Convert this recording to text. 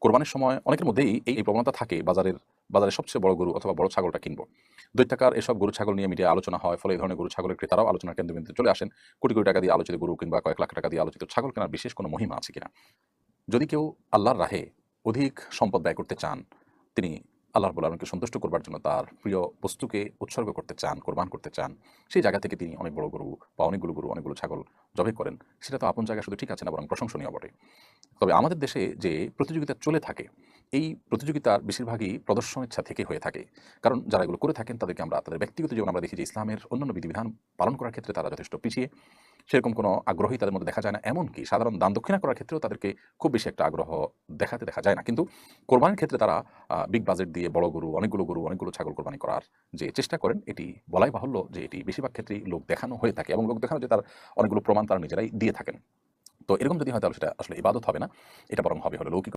কোরবানির সময় অনেকের মধ্যেই এই প্রবণতা থাকে বাজারে সবচেয়ে বড় গরু অথবা বড় ছাগলটা কিনবো। দৈত্যাকার এসব গরু ছাগল নিয়ে মিডিয়ায় আলোচনা হয়, ফলে এই ধরনের গরু ছাগলের ক্রেতারাও আলোচনার কেন্দ্রবিন্দুতে চলে আসেন। কোটি কোটি টাকা দিয়ে আলোচিত গরু কিংবা কয়েক লাখ টাকা দিয়ে আলোচিত ছাগল কেনার বিশেষ কোনো মহিমা আছে কিনা। যদি কেউ আল্লাহর রাহে অধিক সম্পদ ব্যয় করতে চান, তিনি আল্লাহ রাব্বুল আলামিনকে সন্তুষ্ট করবার জন্য তার প্রিয় বস্তুকে উৎসর্গ করতে চান, কোরবান করতে চান, সেই জায়গা থেকে তিনি অনেক বড় গরু বা অনেকগুলো গরু, অনেকগুলো ছাগল জবাই করেন। সেটা তো আপন জায়গায় শুধু ঠিক আছে না, বরং প্রশংসনীয় বটে। তবে আমাদের দেশে যে প্রতিযোগিতা চলে থাকে, এই প্রতিযোগিতার বেশিরভাগই প্রদর্শন ইচ্ছা থেকে হয়ে থাকে। কারণ যারা এগুলো করে থাকেন তাদেরকে আমরা তাদের ব্যক্তিগত জীবনে আমরা দেখি যে ইসলামের অন্যান্য বিধিবিধান পালন করার ক্ষেত্রে তারা যথেষ্ট পিছিয়ে। সেরকম কোনো আগ্রহই তাদের মধ্যে দেখা যায় না। এমনকি সাধারণ দান দক্ষিণা করার ক্ষেত্রেও তাদেরকে খুব বেশি একটা আগ্রহ দেখাতে দেখা যায় না। কিন্তু কোরবানির ক্ষেত্রে তারা বিগ বাজেট দিয়ে বড় গরু, অনেকগুলো ছাগল কোরবানি করার যে চেষ্টা করেন, এটি বলাই বাহুল্য যে এটি বেশিরভাগ ক্ষেত্রেই লোক দেখানো হয়ে থাকে এবং লোক দেখানো যে তার অনেকগুলো প্রমাণ তারা নিজেরাই দিয়ে থাকেন। তো এরকম যদি হয় তাহলে সেটা আসলে ইবাদত হবে না। এটা বরং হবে হলো লৌকিক